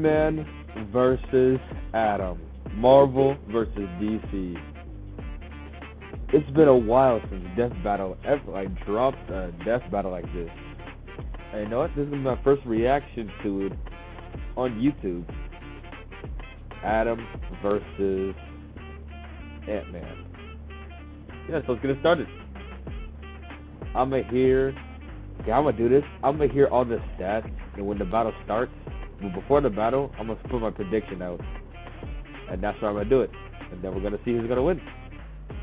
Ant-Man versus Atom. Marvel versus DC. It's been a while since Death Battle ever dropped a Death Battle like this. And you know what? This is my first reaction to it on YouTube. Atom versus Ant-Man. Yeah, so let's get it started. I'm gonna do this. I'm gonna hear all the stats, and when the battle starts, but before the battle, I'm gonna put my prediction out. And that's where I'm gonna do it. And then we're gonna see who's gonna win.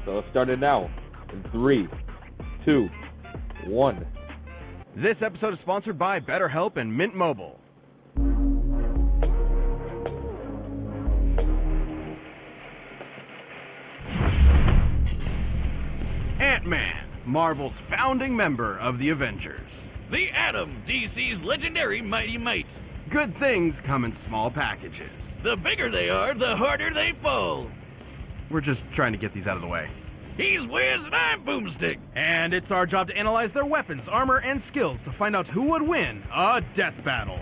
So let's start it now. In 3, 2, 1. This episode is sponsored by BetterHelp and Mint Mobile. Ant-Man, Marvel's founding member of the Avengers. The Atom, DC's legendary Mighty Might. Good things come in small packages. The bigger they are, the harder they fall. We're just trying to get these out of the way. He's Wiz and I'm Boomstick. And it's our job to analyze their weapons, armor, and skills to find out who would win a death battle.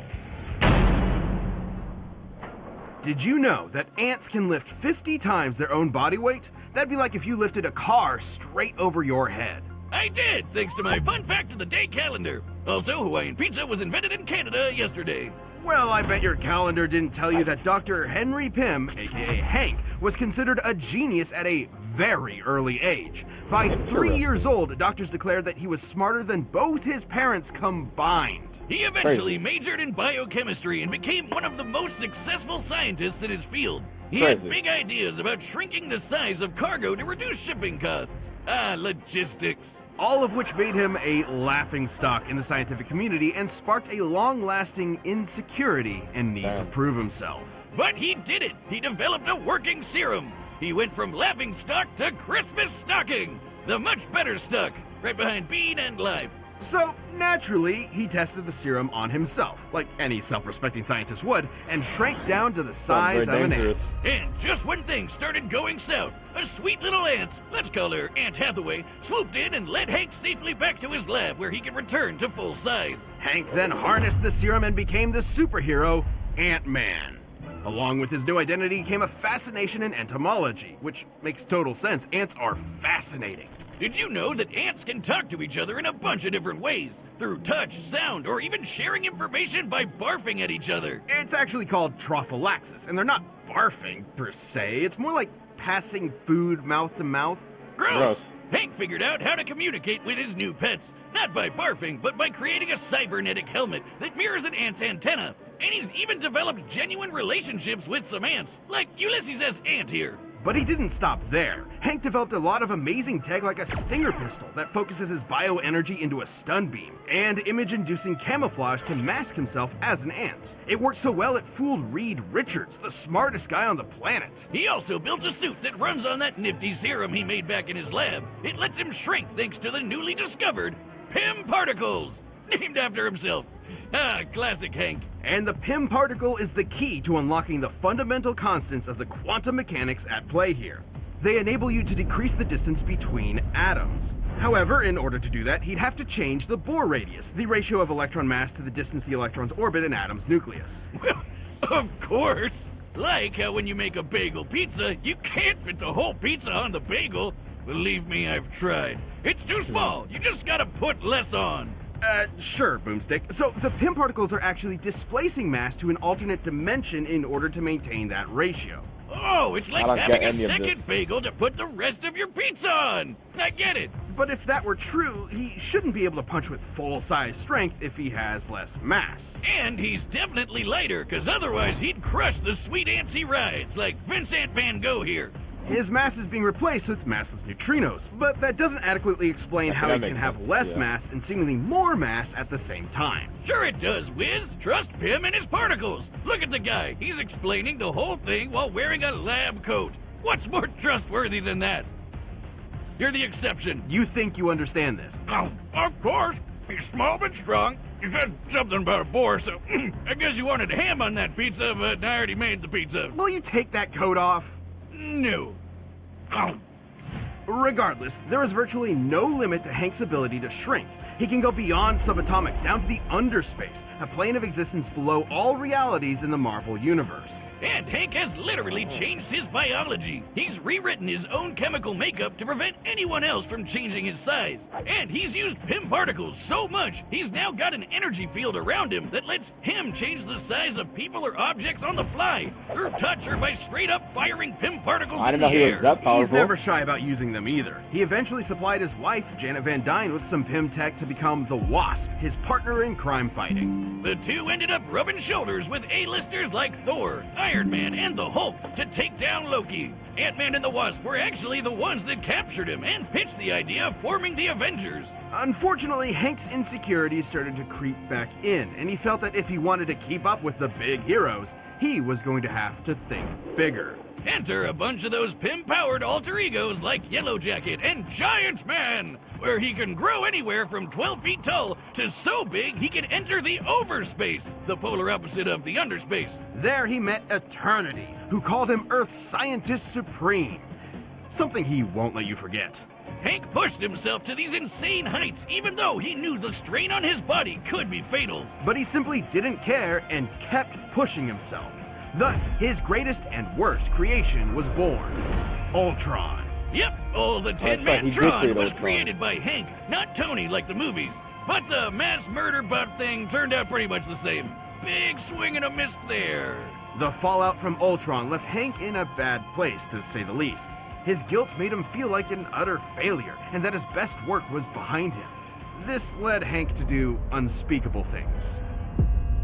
Did you know that ants can lift 50 times their own body weight? That'd be like if you lifted a car straight over your head. I did, thanks to my Fun Fact of the Day calendar. Also, Hawaiian pizza was invented in Canada yesterday. Well, I bet your calendar didn't tell you that Dr. Henry Pym, aka Hank, was considered a genius at a very early age. By 3 years old, doctors declared that he was smarter than both his parents combined. He eventually majored in biochemistry and became one of the most successful scientists in his field. He had big ideas about shrinking the size of cargo to reduce shipping costs. Logistics. All of which made him a laughingstock in the scientific community and sparked a long-lasting insecurity and need to prove himself. But he did it. He developed a working serum. He went from laughingstock to Christmas stocking, the much better stuck, right behind Bean and Life. So, naturally, he tested the serum on himself, like any self-respecting scientist would, and shrank down to the size of an ant. And just when things started going south, a sweet little ant, let's call her Aunt Hathaway, swooped in and led Hank safely back to his lab where he could return to full size. Hank then harnessed the serum and became the superhero, Ant-Man. Along with his new identity came a fascination in entomology, which makes total sense. Ants are fascinating. Did you know that ants can talk to each other in a bunch of different ways? Through touch, sound, or even sharing information by barfing at each other. It's actually called trophallaxis, and they're not barfing, per se. It's more like passing food mouth to mouth. Gross! Hank figured out how to communicate with his new pets. Not by barfing, but by creating a cybernetic helmet that mirrors an ant's antenna. And he's even developed genuine relationships with some ants, like Ulysses S. Ant here. But he didn't stop there. Hank developed a lot of amazing tech like a stinger pistol that focuses his bioenergy into a stun beam, and image-inducing camouflage to mask himself as an ant. It worked so well it fooled Reed Richards, the smartest guy on the planet. He also built a suit that runs on that nifty serum he made back in his lab. It lets him shrink thanks to the newly discovered Pym Particles, named after himself. Classic Hank. And the Pym particle is the key to unlocking the fundamental constants of the quantum mechanics at play here. They enable you to decrease the distance between atoms. However, in order to do that, he'd have to change the Bohr radius, the ratio of electron mass to the distance the electrons orbit an atom's nucleus. Well, of course. Like how when you make a bagel pizza, you can't fit the whole pizza on the bagel. Believe me, I've tried. It's too small. You just gotta put less on. Sure, Boomstick. So, the Pym particles are actually displacing mass to an alternate dimension in order to maintain that ratio. Oh, it's like having a second bagel to put the rest of your pizza on. I get it. But if that were true, he shouldn't be able to punch with full-size strength if he has less mass. And he's definitely lighter, because otherwise he'd crush the sweet ants he rides, like Vincent Van Gogh here. His mass is being replaced with massless neutrinos, but that doesn't adequately explain how he can have less mass and seemingly more mass at the same time. Sure it does, Wiz. Trust Pym and his particles. Look at the guy. He's explaining the whole thing while wearing a lab coat. What's more trustworthy than that? You're the exception. You think you understand this? Oh, of course. He's small but strong. You said something about a boar, so I guess you wanted ham on that pizza, but I already made the pizza. Will you take that coat off? No. Oh. Regardless, there is virtually no limit to Hank's ability to shrink. He can go beyond subatomic down to the underspace, a plane of existence below all realities in the Marvel Universe. And Hank has literally changed his biology. He's rewritten his own chemical makeup to prevent anyone else from changing his size. And he's used Pym particles so much, he's now got an energy field around him that lets him change the size of people or objects on the fly, through touch or by straight up firing Pym particles I in didn't know the he air. was that He's powerful. never shy about using them either. He eventually supplied his wife, Janet Van Dyne, with some Pym tech to become the Wasp, his partner in crime fighting. The two ended up rubbing shoulders with A-listers like Thor, Iron Man, and the Hulk to take down Loki. Ant-Man and the Wasp were actually the ones that captured him and pitched the idea of forming the Avengers. Unfortunately, Hank's insecurities started to creep back in, and he felt that if he wanted to keep up with the big heroes, he was going to have to think bigger. Enter a bunch of those Pym-powered alter egos like Yellow Jacket and Giant Man, where he can grow anywhere from 12 feet tall to so big he can enter the overspace, the polar opposite of the underspace. There he met Eternity, who called him Earth's Scientist Supreme. Something he won't let you forget. Hank pushed himself to these insane heights, even though he knew the strain on his body could be fatal. But he simply didn't care and kept pushing himself. Thus, his greatest and worst creation was born, Ultron. Yep, all the That's right, 10-man he did Tron create was Ultron. created by Hank, not Tony like the movies. But the mass murder bot thing turned out pretty much the same. Big swing and a miss there. The fallout from Ultron left Hank in a bad place, to say the least. His guilt made him feel like an utter failure, and that his best work was behind him. This led Hank to do unspeakable things.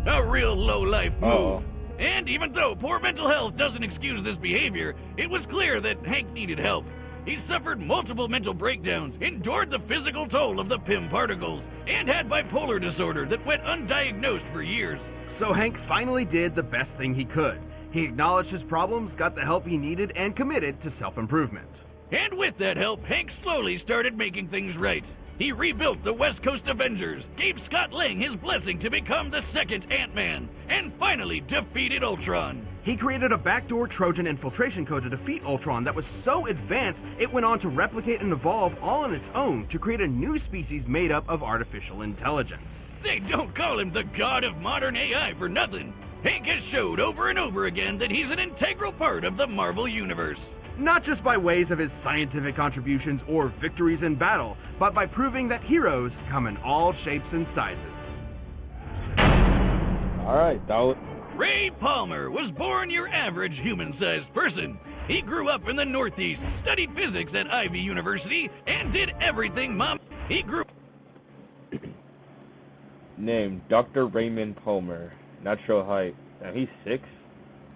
A real low-life Uh-oh. move. And even though poor mental health doesn't excuse this behavior, it was clear that Hank needed help. He suffered multiple mental breakdowns, endured the physical toll of the Pym particles, and had bipolar disorder that went undiagnosed for years. So Hank finally did the best thing he could. He acknowledged his problems, got the help he needed, and committed to self-improvement. And with that help, Hank slowly started making things right. He rebuilt the West Coast Avengers, gave Scott Lang his blessing to become the second Ant-Man, and finally defeated Ultron. He created a backdoor Trojan infiltration code to defeat Ultron that was so advanced it went on to replicate and evolve all on its own to create a new species made up of artificial intelligence. They don't call him the god of modern AI for nothing. Hank has showed over and over again that he's an integral part of the Marvel Universe. Not just by ways of his scientific contributions or victories in battle, but by proving that heroes come in all shapes and sizes. Alright, that was... Ray Palmer was born your average human-sized person. He grew up in the Northeast, studied physics at Ivy University, and did everything He grew... Name, Dr. Raymond Palmer. Natural height. He's 6,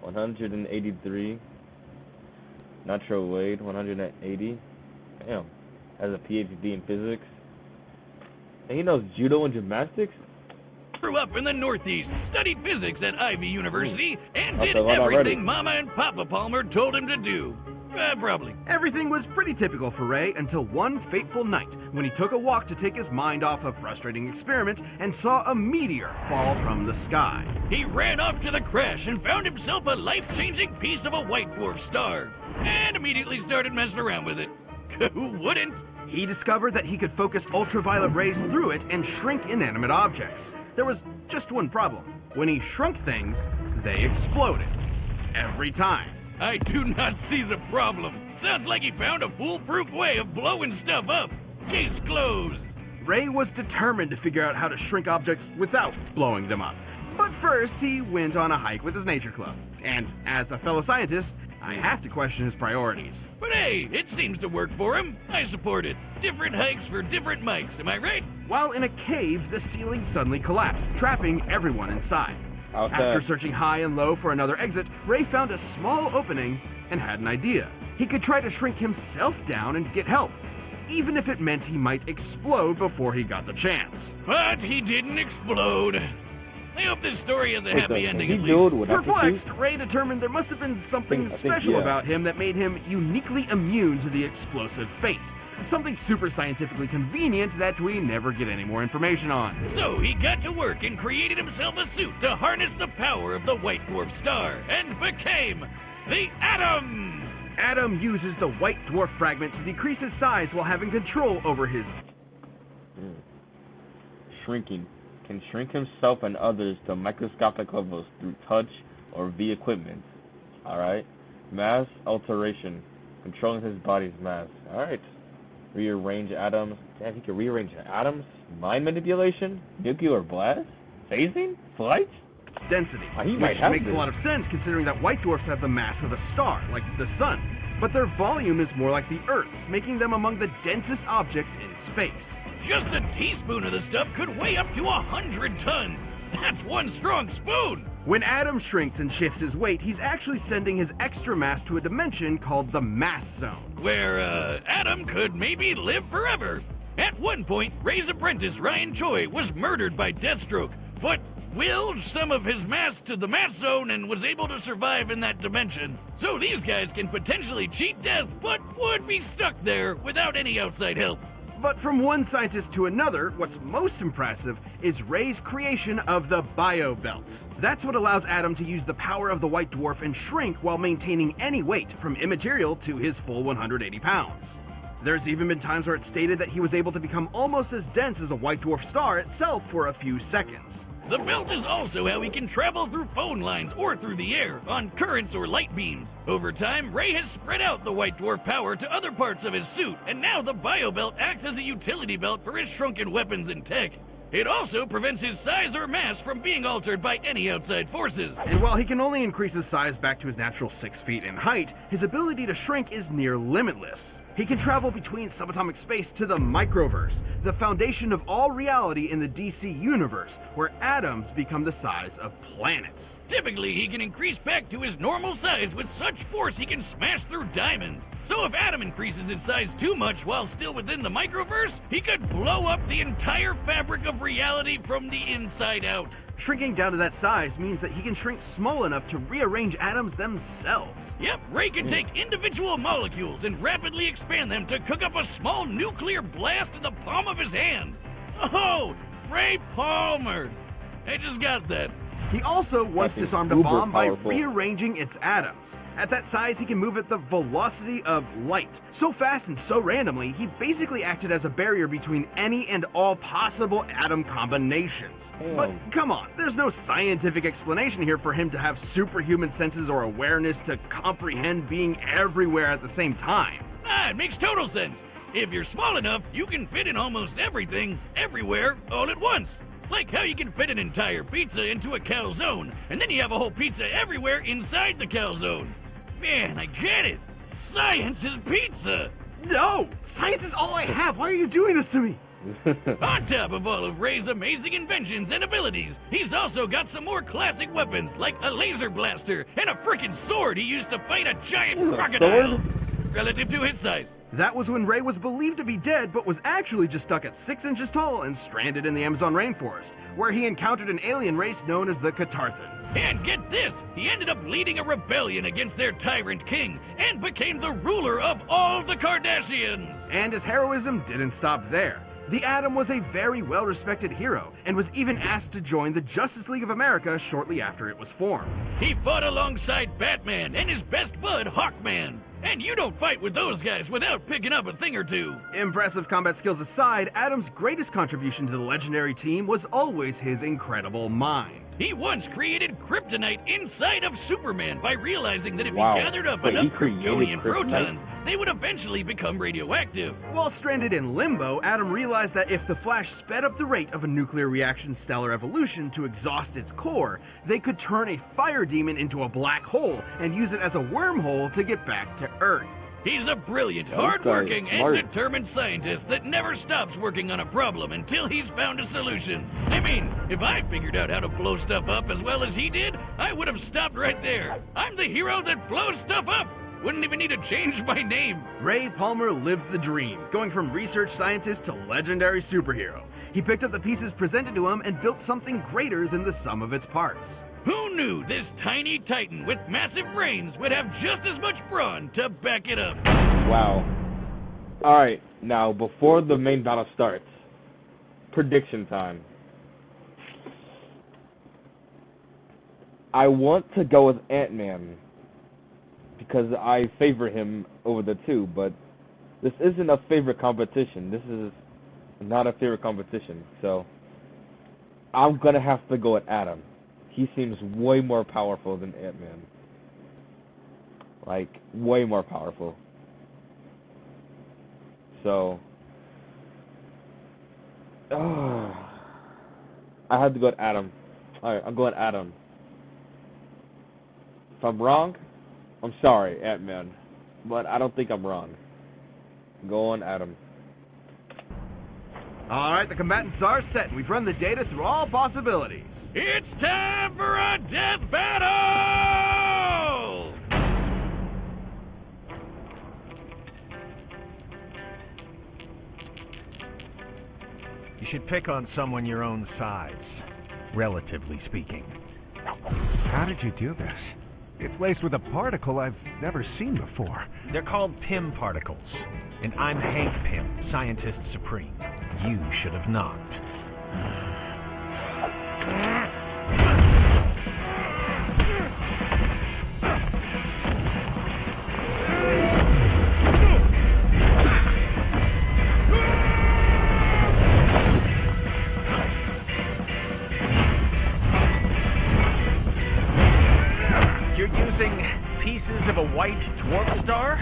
183. Natural weight, 180. Damn. Has a PhD in physics. And he knows judo and gymnastics? Grew up in the Northeast, studied physics at Ivy University, and That's did a lot already. everything Mama and Papa Palmer told him to do. Probably. Everything was pretty typical for Ray until one fateful night when he took a walk to take his mind off a frustrating experiment and saw a meteor fall from the sky. He ran off to the crash and found himself a life-changing piece of a white dwarf star, and immediately started messing around with it. Who wouldn't? He discovered that he could focus ultraviolet rays through it and shrink inanimate objects. There was just one problem. When he shrunk things, they exploded. Every time. I do not see the problem. Sounds like he found a foolproof way of blowing stuff up. Case closed. Ray was determined to figure out how to shrink objects without blowing them up. But first, he went on a hike with his nature club. And as a fellow scientist, I have to question his priorities. But hey, it seems to work for him. I support it. Different hikes for different mics, am I right? While in a cave, the ceiling suddenly collapsed, trapping everyone inside. After searching high and low for another exit, Ray found a small opening and had an idea. He could try to shrink himself down and get help, even if it meant he might explode before he got the chance. But he didn't explode. I hope this story has a happy ending at least. Perplexed, Ray determined there must have been something special about him that made him uniquely immune to the explosive fate. Something super scientifically convenient that we never get any more information on. So he got to work and created himself a suit to harness the power of the white dwarf star and became the Atom! Adam uses the white dwarf fragment to decrease his size while having control over his... Shrinking. Can shrink himself and others to microscopic levels through touch or via equipment. Alright. Mass alteration. Controlling his body's mass. Alright. Rearrange atoms. Damn, he can rearrange atoms? Mind manipulation? Nuclear blast? Phasing? Flight? density, He might which have makes this. a lot of sense considering that white dwarfs have the mass of a star, like the sun, but their volume is more like the Earth, making them among the densest objects in space. Just a teaspoon of the stuff could weigh up to 100 tons. That's one strong spoon. When Adam shrinks and shifts his weight, he's actually sending his extra mass to a dimension called the mass zone. Where, Adam could maybe live forever. At one point, Ray's apprentice, Ryan Choi, was murdered by Deathstroke, but willed some of his mass to the mass zone and was able to survive in that dimension. So these guys can potentially cheat death, but would be stuck there without any outside help. But from one scientist to another, what's most impressive is Ray's creation of the Bio Belt. That's what allows Adam to use the power of the white dwarf and shrink while maintaining any weight, from immaterial to his full 180 pounds. There's even been times where it's stated that he was able to become almost as dense as a white dwarf star itself for a few seconds. The belt is also how he can travel through phone lines or through the air, on currents or light beams. Over time, Ray has spread out the white dwarf power to other parts of his suit, and now the bio belt acts as a utility belt for his shrunken weapons and tech. It also prevents his size or mass from being altered by any outside forces. And while he can only increase his size back to his natural 6 feet in height, his ability to shrink is near limitless. He can travel between subatomic space to the microverse, the foundation of all reality in the DC universe, where atoms become the size of planets. Typically, he can increase back to his normal size with such force he can smash through diamonds. So if Adam increases his size too much while still within the microverse, he could blow up the entire fabric of reality from the inside out. Shrinking down to that size means that he can shrink small enough to rearrange atoms themselves. Yep, Ray can take individual molecules and rapidly expand them to cook up a small nuclear blast in the palm of his hand. Oh, Ray Palmer. I just got that. He also once That's disarmed a uber bomb by powerful. rearranging its atoms. At that size, he can move at the velocity of light. So fast and so randomly, he basically acted as a barrier between any and all possible atom combinations. But come on, there's no scientific explanation here for him to have superhuman senses or awareness to comprehend being everywhere at the same time. It makes total sense. If you're small enough, you can fit in almost everything, everywhere, all at once. Like how you can fit an entire pizza into a calzone, and then you have a whole pizza everywhere inside the calzone. Man, I get it. Science is pizza. No! Science is all I have! Why are you doing this to me? On top of all of Ray's amazing inventions and abilities, he's also got some more classic weapons, like a laser blaster and a frickin' sword he used to fight a giant crocodile. Relative to his size. That was when Ray was believed to be dead, but was actually just stuck at 6 inches tall and stranded in the Amazon rainforest, where he encountered an alien race known as the Catarthan. And get this, he ended up leading a rebellion against their tyrant king and became the ruler of all the Kardashians. And his heroism didn't stop there. The Atom was a very well-respected hero, and was even asked to join the Justice League of America shortly after it was formed. He fought alongside Batman and his best bud, Hawkman. And you don't fight with those guys without picking up a thing or two. Impressive combat skills aside, Atom's greatest contribution to the legendary team was always his incredible mind. He once created kryptonite inside of Superman by realizing that if Wow. he gathered up Wait, he enough created Kryptonian kryptonite? protons, they would eventually become radioactive. While stranded in limbo, Atom realized that if the Flash sped up the rate of a nuclear reaction's stellar evolution to exhaust its core, they could turn a fire demon into a black hole and use it as a wormhole to get back to Earth. He's a brilliant, Okay, hard-working, smart. and determined scientist that never stops working on a problem until he's found a solution. I mean, if I figured out how to blow stuff up as well as he did, I would have stopped right there. I'm the hero that blows stuff up. Wouldn't even need to change my name. Ray Palmer lived the dream, going from research scientist to legendary superhero. He picked up the pieces presented to him and built something greater than the sum of its parts. Who knew this tiny titan with massive brains would have just as much brawn to back it up? Wow. Alright, now before the main battle starts, prediction time. I want to go with Ant-Man. because I favor him over the two, but this isn't a favorite competition. This is not a favorite competition, so I'm gonna have to go with Adam. He seems way more powerful than Ant-Man. Like, way more powerful. So, I had to go with Adam. Alright, I'm going Adam. If I'm wrong, I'm sorry, Ant-Man. But I don't think I'm wrong. Go on, Adam. Alright, the combatants are set. We've run the data through all possibilities. It's time for a death battle! You should pick on someone your own size, relatively speaking. How did you do this? It's laced with a particle I've never seen before. They're called Pym particles, and I'm Hank Pym, Scientist Supreme. You should have knocked. Of a white dwarf star?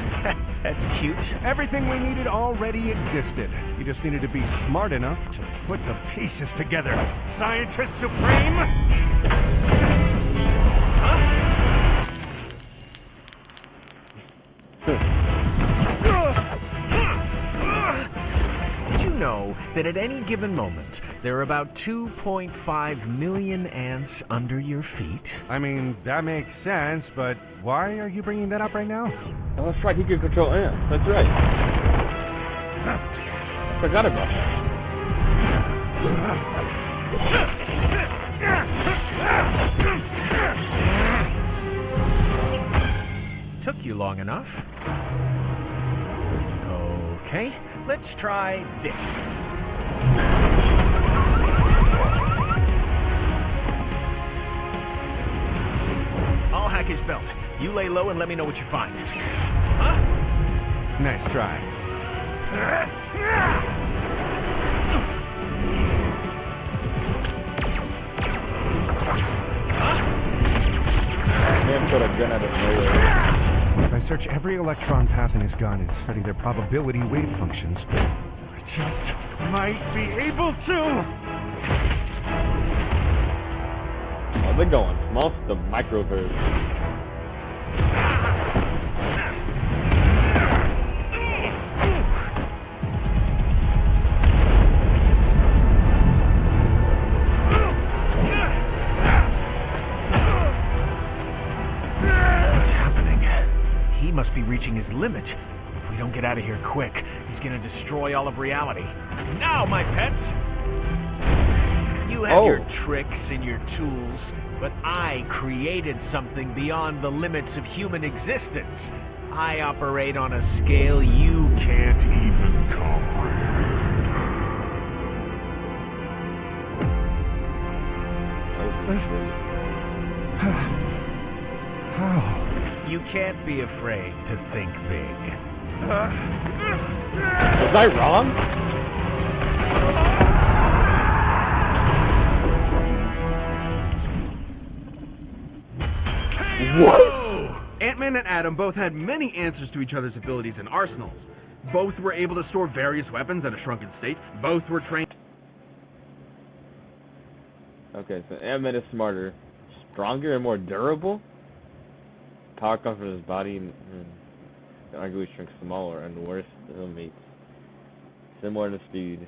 That's cute. Everything we needed already existed. You just needed to be smart enough to put the pieces together. Scientist Supreme! Did you know that at any given moment, there are about 2.5 million ants under your feet? I mean, that makes sense, but why are you bringing that up right now? Oh, that's right, he can control ants. That's right. Forgot about that. Took you long enough. Okay, let's try this. I'll hack his belt. You lay low and let me know what you find. Huh? Nice try. Man put a gun at his nose. If I search every electron path in his gun and study their probability wave functions, I just might be able to! Oh, they're going small to microverse. What's happening? He must be reaching his limit. If we don't get out of here quick, he's gonna destroy all of reality. Now, my pets! You have your tricks and your tools, but I created something beyond the limits of human existence. I operate on a scale you can't even comprehend. How? You can't be afraid to think big. Was I wrong? What? Ant-Man and Adam both had many answers to each other's abilities and arsenals. Both were able to store various weapons in a shrunken state. Both were trained. Okay, so Ant-Man is smarter, stronger, and more durable. Power comes from his body and arguably shrinks smaller and worse mates. Similar to speed.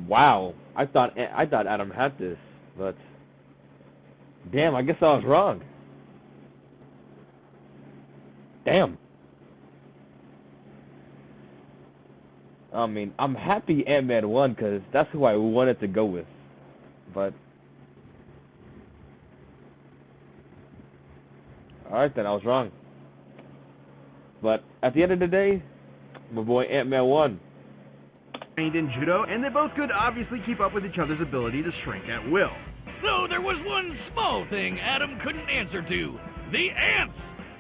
Wow, I thought Adam had this, but damn, I guess I was wrong. Damn. I mean, I'm happy Ant-Man won because that's who I wanted to go with, but alright then, I was wrong. But at the end of the day, my boy Ant-Man won. Trained in judo, and they both could obviously keep up with each other's ability to shrink at will. So there was one small thing Adam couldn't answer to. The ants!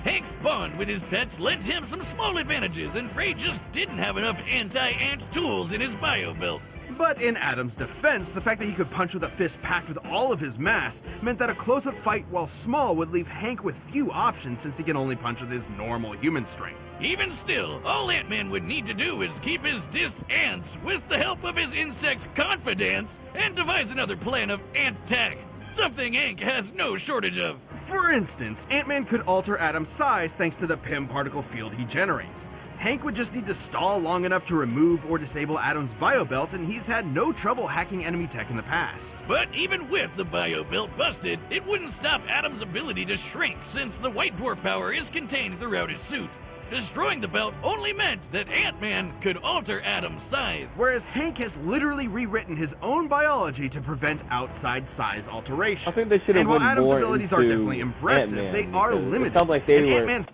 Hank's bond with his pets lent him some small advantages, and Frey just didn't have enough anti-ant tools in his bio belt. But in Adam's defense, the fact that he could punch with a fist packed with all of his mass meant that a close-up fight while small would leave Hank with few options since he can only punch with his normal human strength. Even still, all Ant-Man would need to do is keep his dis-ants with the help of his insect confidants and devise another plan of ant-tack, something Hank has no shortage of. For instance, Ant-Man could alter Adam's size thanks to the Pym particle field he generates. Hank would just need to stall long enough to remove or disable Adam's biobelt, and he's had no trouble hacking enemy tech in the past. But even with the biobelt busted, it wouldn't stop Adam's ability to shrink, since the white dwarf power is contained throughout his suit. Destroying the belt only meant that Ant-Man could alter Adam's size. Whereas Hank has literally rewritten his own biology to prevent outside size alteration. I think they should have And while went Adam's more abilities into are definitely impressive, Ant-Man, they are because limited. It sounds like they and were. Ant-Man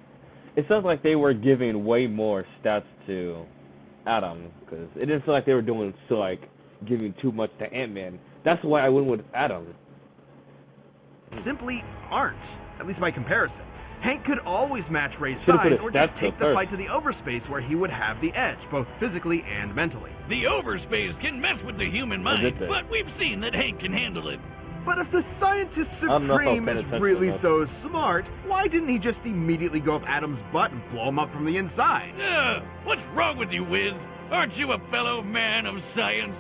It sounds like they were giving way more stats to Adam, because it didn't feel like they were doing giving too much to Ant-Man. That's why I went with Adam. simply aren't, at least by comparison. Hank could always match Ray's Should've put size his or just stats take up the first. fight to the overspace where he would have the edge, both physically and mentally. The overspace can mess with the human Or mind, did they? but we've seen that Hank can handle it. But if the Scientist I'm not Supreme paying is attention really enough. so smart, why didn't he just immediately go up Adam's butt and blow him up from the inside? What's wrong with you, Wiz? Aren't you a fellow man of science?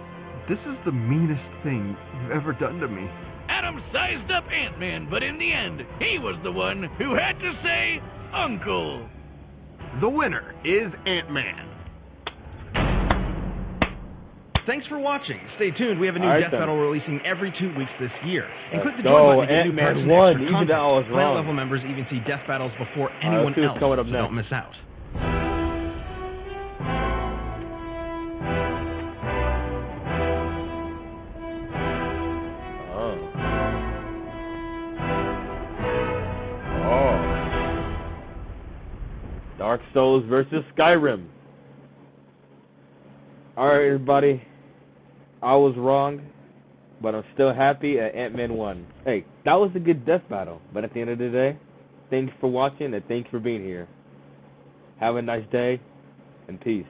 This is the meanest thing you've ever done to me. Adam sized up Ant-Man, but in the end, he was the one who had to say, Uncle. The winner is Ant-Man. Thanks for watching. Stay tuned. We have a new All right, Death then. Battle releasing every 2 weeks this year. And click the Let's join go. button to get new Ant-Man parts and won, extra even content. though I was Planet wrong. level members even see Death Battles before let's anyone see what's else, coming up so next. don't miss out. Dark Souls versus Skyrim. Alright, everybody. I was wrong, but I'm still happy that Ant-Man won. Hey, that was a good death battle. But at the end of the day, thanks for watching and thanks for being here. Have a nice day, and peace.